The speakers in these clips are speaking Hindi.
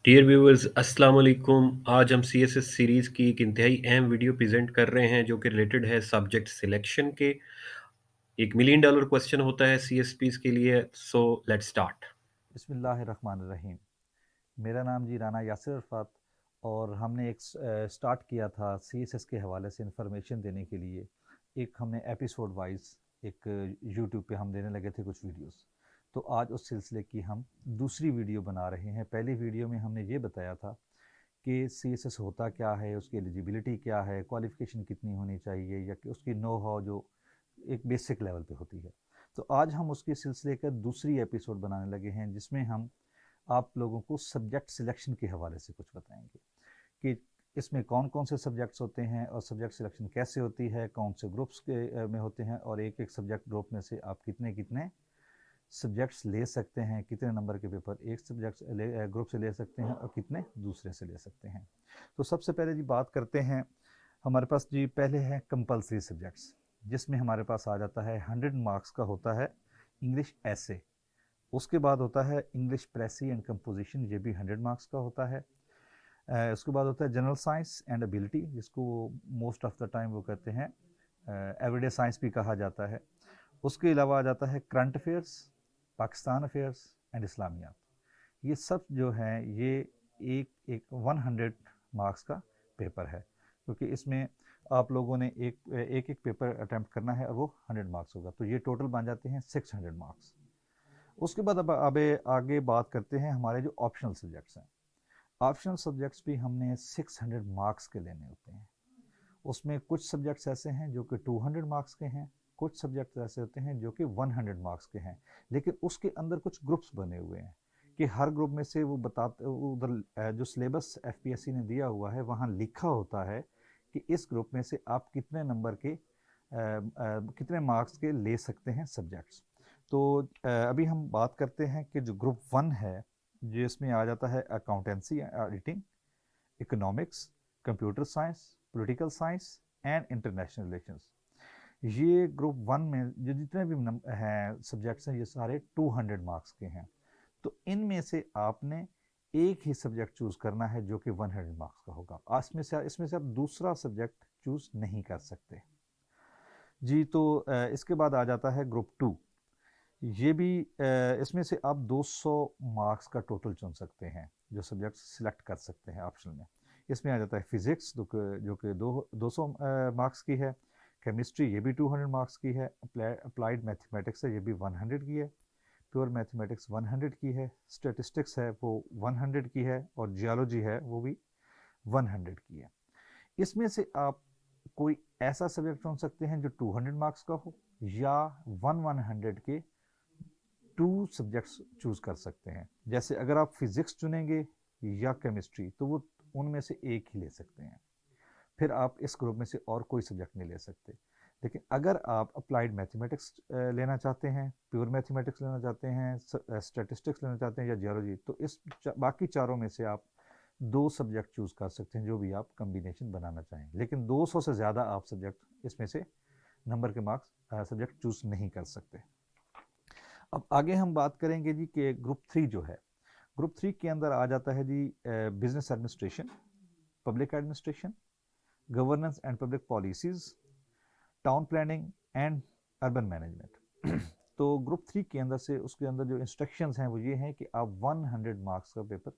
डियर व्यूअर्स अस्सलाम वालेकुम। आज हम सीएसएस सीरीज़ की एक इंतहाई अहम वीडियो प्रेजेंट कर रहे हैं जो कि रिलेटेड है सब्जेक्ट सिलेक्शन के। एक मिलियन डॉलर क्वेश्चन होता है सीएसपीज के लिए। So let's start. बिस्मिल्लाहिर्रहमानिर्रहीम। मेरा नाम जी राना यासिर अरफात। और हमने एक स्टार्ट किया था सीएसएस के हवाले से इंफॉर्मेशन देने के लिए। एक हमने एपिसोड वाइज एक यूट्यूब पे हम देने लगे थे कुछ वीडियोस। तो आज उस सिलसिले की हम दूसरी वीडियो बना रहे हैं। पहली वीडियो में हमने ये बताया था कि सीएसएस होता क्या है, उसकी एलिजिबिलिटी क्या है, क्वालिफ़िकेशन कितनी होनी चाहिए, या कि उसकी नो हाउ जो एक बेसिक लेवल पे होती है। तो आज हम उसके सिलसिले का दूसरी एपिसोड बनाने लगे हैं, जिसमें हम आप लोगों को सब्जेक्ट सिलेक्शन के हवाले से कुछ बताएंगे कि इसमें कौन कौन से सब्जेक्ट्स होते हैं और सब्जेक्ट सिलेक्शन कैसे होती है, कौन से ग्रुप्स के में होते हैं, और एक एक सब्जेक्ट ग्रुप में से आप कितने कितने सब्जेक्ट्स ले सकते हैं, कितने नंबर के पेपर एक सब्जेक्ट ग्रुप से ले सकते हैं और कितने दूसरे से ले सकते हैं। तो सबसे पहले जी बात करते हैं। हमारे पास जी पहले है कंपलसरी सब्जेक्ट्स, जिसमें हमारे पास आ जाता है 100 मार्क्स का होता है इंग्लिश ऐसे। उसके बाद होता है इंग्लिश प्रेसी एंड कंपोजिशन, ये भी 100 मार्क्स का होता है। उसके बाद होता है जनरल साइंस एंड एबिलिटी, जिसको मोस्ट ऑफ द टाइम वो कहते हैं एवरीडे साइंस भी कहा जाता है। उसके अलावा आ जाता है current affairs, Pakistan affairs and Islamiyat. ये सब जो हैं ये एक एक 100 मार्क्स का पेपर है, क्योंकि इसमें आप लोगों ने एक एक पेपर अटैम्प्ट करना है और वो 100 मार्क्स होगा, तो ये टोटल बन जाते हैं 600 मार्क्स। उसके बाद अब आगे बात करते हैं हमारे जो ऑप्शनल सब्जेक्ट्स हैं। ऑप्शनल सब्जेक्ट्स भी हमने 600 मार्क्स के लेने होते हैं। उसमें कुछ सब्जेक्ट्स ऐसे हैं जो कि 200 मार्क्स के हैं, कुछ सब्जेक्ट्स ऐसे होते हैं जो कि 100 मार्क्स के हैं। लेकिन उसके अंदर कुछ ग्रुप्स बने हुए हैं कि हर ग्रुप में से वो बताते, उधर जो सिलेबस एफपीएससी ने दिया हुआ है वहाँ लिखा होता है कि इस ग्रुप में से आप कितने नंबर के कितने मार्क्स के ले सकते हैं सब्जेक्ट्स। तो अभी हम बात करते हैं कि जो ग्रुप 1 है, जिसमें आ जाता है accountancy auditing, economics, computer science, political science and international relations. ये ग्रुप 1 में जो जितने भी हैं सब्जेक्ट्स हैं, ये सारे 200 मार्क्स के हैं। तो इनमें से आपने एक ही सब्जेक्ट चूज करना है जो कि 100 मार्क्स का होगा। इसमें से आप दूसरा सब्जेक्ट चूज नहीं कर सकते जी। तो इसके बाद आ जाता है ग्रुप 2। ये भी इसमें से आप 200 मार्क्स का टोटल चुन सकते हैं, जो सब्जेक्ट सिलेक्ट कर सकते हैं ऑप्शन में। इसमें आ जाता है फिजिक्स, जो कि 200 मार्क्स की है। केमिस्ट्री, ये भी 200 मार्क्स की है। अप्लाइड मैथमेटिक्स है, ये भी 100 की है। प्योर मैथमेटिक्स 100 की है। स्टेटिस्टिक्स है वो 100 की है, और जियोलॉजी है वो भी 100 की है। इसमें से आप कोई ऐसा सब्जेक्ट चुन सकते हैं जो 200 मार्क्स का हो, या 100 के 2 सब्जेक्ट्स चूज कर सकते हैं। जैसे अगर आप फिजिक्स चुनेंगे या केमिस्ट्री, तो वो उनमें से एक ही ले सकते हैं, फिर आप इस ग्रुप में से और कोई सब्जेक्ट नहीं ले सकते। लेकिन अगर आप अप्लाइड मैथमेटिक्स लेना चाहते हैं, प्योर मैथमेटिक्स लेना चाहते हैं, स्टैटिस्टिक्स लेना चाहते हैं, या जियोलॉजी, तो इस बाकी चारों में से आप 2 सब्जेक्ट चूज कर सकते हैं, जो भी आप कम्बिनेशन बनाना चाहें। लेकिन 200 से ज़्यादा आप सब्जेक्ट इसमें से नंबर के मार्क्स सब्जेक्ट चूज नहीं कर सकते। अब आगे हम बात करेंगे जी कि ग्रुप 3 जो है, ग्रुप 3 के अंदर आ जाता है जी business administration, public administration, governance and public policies, town planning and urban management. तो ग्रुप 3 के अंदर से उसके अंदर जो इंस्ट्रक्शंस हैं वो ये हैं कि आप 100 मार्क्स का पेपर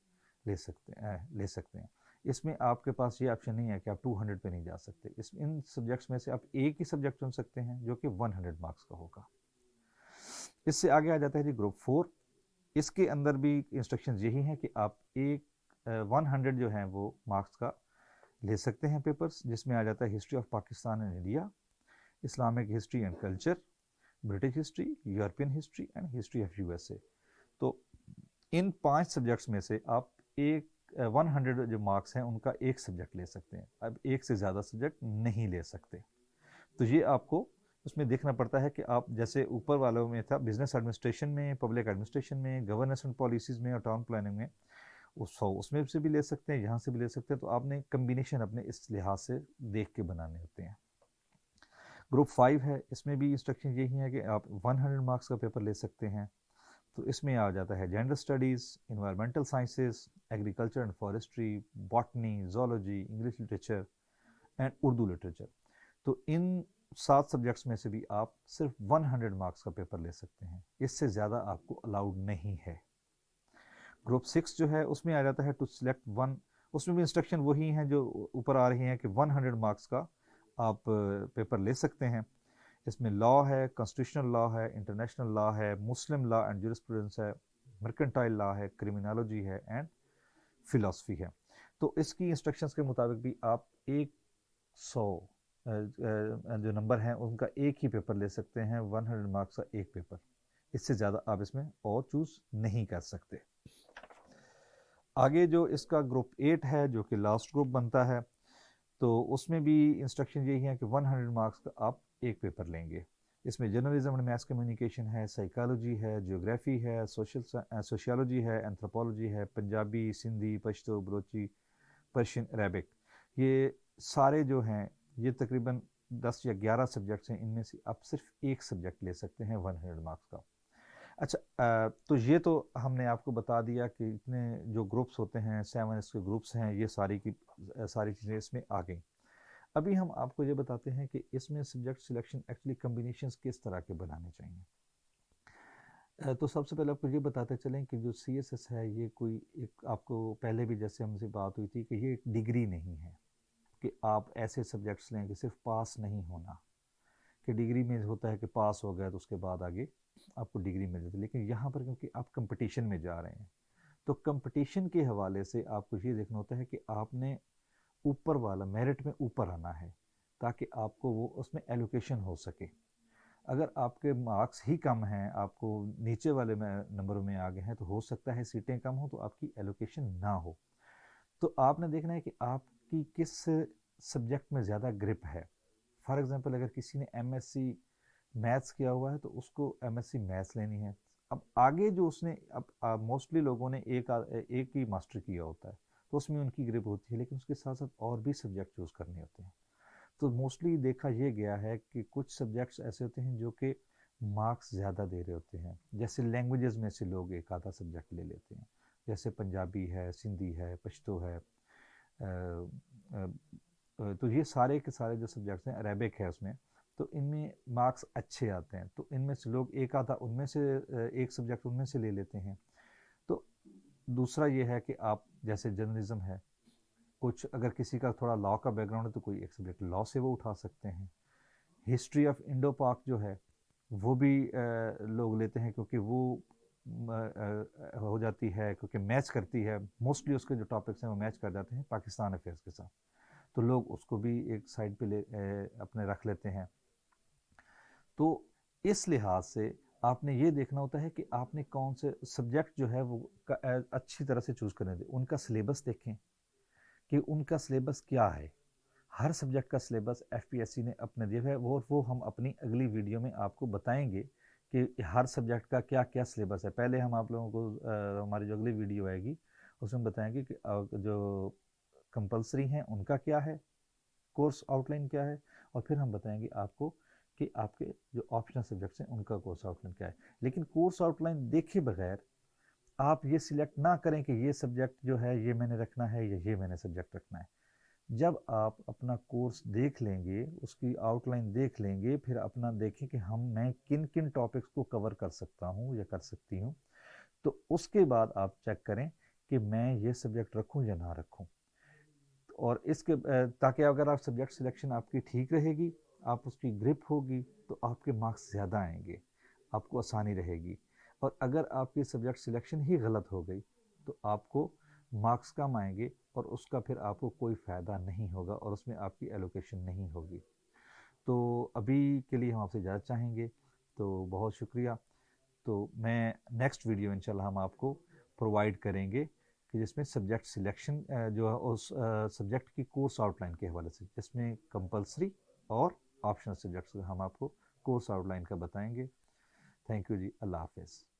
ले सकते हैं। इसमें आपके पास ये ऑप्शन नहीं है कि आप 200 पे नहीं जा सकते। इन सब्जेक्ट्स में से आप एक ही सब्जेक्ट चुन सकते हैं जो कि 100 मार्क्स का होगा। इससे आगे आ जाता है जी ग्रुप 4। इसके अंदर भी इंस्ट्रक्शंस यही हैं कि आप एक 100 जो हैं वो मार्क्स का ले सकते हैं पेपर्स, जिसमें आ जाता है history of Pakistan and India, Islamic history and culture, British history, European history and history of USA. तो इन 5 सब्जेक्ट्स में से आप एक 100 जो मार्क्स हैं उनका एक सब्जेक्ट ले सकते हैं। अब एक से ज़्यादा सब्जेक्ट नहीं ले सकते। तो ये आपको उसमें देखना पड़ता है कि आप जैसे ऊपर वालों में था बिजनेस एडमिनिस्ट्रेशन में, पब्लिक एडमिनिस्ट्रेशन में, गवर्नेंस एंड पॉलिसीज़ में और टाउन प्लानिंग में, उसमें से भी ले सकते हैं, यहाँ से भी ले सकते हैं। तो आपने कम्बिनेशन अपने इस लिहाज से देख के बनाने होते हैं। ग्रुप 5 है, इसमें भी इंस्ट्रक्शन यही है कि आप 100 मार्क्स का पेपर ले सकते हैं। तो इसमें आ जाता है gender studies, environmental sciences, agriculture and forestry, botany, zoology, English literature and Urdu literature. तो इन 7 सब्जेक्ट्स में से भी आप सिर्फ 100 मार्क्स का पेपर ले सकते हैं, इससे ज़्यादा आपको अलाउड नहीं है। ग्रुप 6 जो है उसमें आ जाता है टू सिलेक्ट वन, उसमें भी इंस्ट्रक्शन वही हैं जो ऊपर आ रही हैं कि 100 मार्क्स का आप पेपर ले सकते हैं। इसमें लॉ है, कॉन्स्टिट्यूशनल लॉ है, इंटरनेशनल लॉ है, मुस्लिम लॉ एंड जूरिस्प्रूडेंस है, मर्केंटाइल लॉ है, क्रिमिनोलॉजी है एंड फिलॉसफी है। तो इसकी इंस्ट्रक्शंस के मुताबिक भी आप 100 जो नंबर हैं उनका एक ही पेपर ले सकते हैं, 100 मार्क्स का एक पेपर, इससे ज़्यादा आप इसमें और चूज़ नहीं कर सकते। आगे जो इसका ग्रुप 8 है जो कि लास्ट ग्रुप बनता है, तो उसमें भी इंस्ट्रक्शन यही है कि 100 मार्क्स का आप एक पेपर लेंगे। इसमें जर्नलिज्म एंड मैस कम्युनिकेशन है, साइकोलॉजी है, ज्योग्राफी है, सोशियोलॉजी है, एंथ्रोपोलॉजी है, पंजाबी, सिंधी, पश्तो, बलोची, पर्शियन, अरेबिक, ये सारे जो हैं ये तकरीबन 10 या 11 सब्जेक्ट्स हैं, इनमें से आप सिर्फ एक सब्जेक्ट ले सकते हैं 100 मार्क्स का। अच्छा, तो ये तो हमने आपको बता दिया कि इतने जो ग्रुप्स होते हैं, 7 इसके ग्रुप्स हैं, ये सारी की सारी चीज़ें इसमें आ गई। अभी हम आपको ये बताते हैं कि इसमें सब्जेक्ट सिलेक्शन एक्चुअली कम्बिनेशंस किस तरह के बनाने चाहिए। तो सबसे पहले आपको ये बताते चलें कि जो CSS है ये कोई एक, आपको पहले भी जैसे हमसे बात हुई थी कि ये एक डिग्री नहीं है कि आप ऐसे सब्जेक्ट्स लें कि सिर्फ पास नहीं होना, कि डिग्री में होता है कि पास हो गया तो उसके बाद आगे आपको डिग्री मिल जाती है। लेकिन यहाँ पर क्योंकि आप कंपटीशन में जा रहे हैं, तो कंपटीशन के हवाले से आपको ये देखना होता है कि आपने ऊपर वाला मेरिट में ऊपर आना है ताकि आपको वो उसमें एलोकेशन हो सके। अगर आपके मार्क्स ही कम हैं, आपको नीचे वाले नंबरों में आ गए हैं, तो हो सकता है सीटें कम हो तो आपकी एलोकेशन ना हो। तो आपने देखना है कि आपकी किस सब्जेक्ट में ज़्यादा ग्रिप है। फॉर एग्जांपल अगर किसी ने MSc मैथ्स किया हुआ है तो उसको MSc मैथ्स लेनी है। अब आगे जो उसने अब मोस्टली लोगों ने एक ही मास्टर किया होता है तो उसमें उनकी ग्रिप होती है, लेकिन उसके साथ साथ और भी सब्जेक्ट चूज़ करने होते हैं। तो मोस्टली देखा ये गया है कि कुछ सब्जेक्ट्स ऐसे होते हैं जो कि मार्क्स ज़्यादा दे रहे होते हैं। जैसे लैंग्वेजेस में से लोग एक आधा सब्जेक्ट ले लेते हैं, जैसे पंजाबी है, सिंधी है, पश्तो है, तो ये सारे के सारे जो सब्जेक्ट्स हैं, अरेबिक है उसमें, तो इनमें मार्क्स अच्छे आते हैं। तो इनमें से लोग एक आधा उनमें से एक सब्जेक्ट उनमें से ले लेते हैं। तो दूसरा ये है कि आप जैसे जर्नलिज्म है, कुछ अगर किसी का थोड़ा लॉ का बैकग्राउंड है तो कोई एक सब्जेक्ट लॉ से वो उठा सकते हैं। हिस्ट्री ऑफ इंडो पाक जो है वो भी लोग लेते हैं क्योंकि वो हो जाती है, क्योंकि मैच करती है, मोस्टली उसके जो टॉपिक्स हैं वो मैच कर जाते हैं पाकिस्तान अफेयर्स के साथ, तो लोग उसको भी एक साइड पे अपने रख लेते हैं। तो इस लिहाज से आपने ये देखना होता है कि आपने कौन से सब्जेक्ट जो है वो अच्छी तरह से चूज़ करने दें। उनका सिलेबस देखें कि उनका सिलेबस क्या है। हर सब्जेक्ट का सिलेबस FPSC ने अपने दिया है, वो हम अपनी अगली वीडियो में आपको बताएंगे कि हर सब्जेक्ट का क्या क्या सिलेबस है। पहले हम आप लोगों को हमारी जो अगली वीडियो आएगी उसमें बताएंगे कि जो कंपलसरी हैं उनका क्या है, कोर्स आउटलाइन क्या है, और फिर हम बताएंगे आपको कि आपके जो ऑप्शनल सब्जेक्ट्स हैं उनका कोर्स आउटलाइन क्या है। लेकिन कोर्स आउटलाइन देखे बगैर आप ये सिलेक्ट ना करें कि ये सब्जेक्ट जो है ये मैंने रखना है या ये मैंने सब्जेक्ट रखना है। जब आप अपना कोर्स देख लेंगे, उसकी आउटलाइन देख लेंगे, फिर अपना देखें कि मैं किन किन टॉपिक्स को कवर कर सकता हूँ या कर सकती हूँ, तो उसके बाद आप चेक करें कि मैं ये सब्जेक्ट रखूँ या ना रखूँ। और इसके ताकि अगर आप सब्जेक्ट सिलेक्शन आपकी ठीक रहेगी, आप उसकी ग्रिप होगी, तो आपके मार्क्स ज़्यादा आएंगे, आपको आसानी रहेगी। और अगर आपकी सब्जेक्ट सिलेक्शन ही गलत हो गई तो आपको मार्क्स कम आएंगे और उसका फिर आपको कोई फ़ायदा नहीं होगा और उसमें आपकी एलोकेशन नहीं होगी। तो अभी के लिए हम आपसे इजाज़त चाहेंगे, तो बहुत शुक्रिया। तो मैं नेक्स्ट वीडियो इंशाल्लाह हम आपको प्रोवाइड करेंगे कि जिसमें सब्जेक्ट सिलेक्शन जो है उस सब्जेक्ट की कोर्स आउटलाइन के हवाले से, जिसमें कंपलसरी और ऑप्शनल सब्जेक्ट्स हम आपको कोर्स आउटलाइन का बताएंगे। थैंक यू जी, अल्लाह हाफिज़।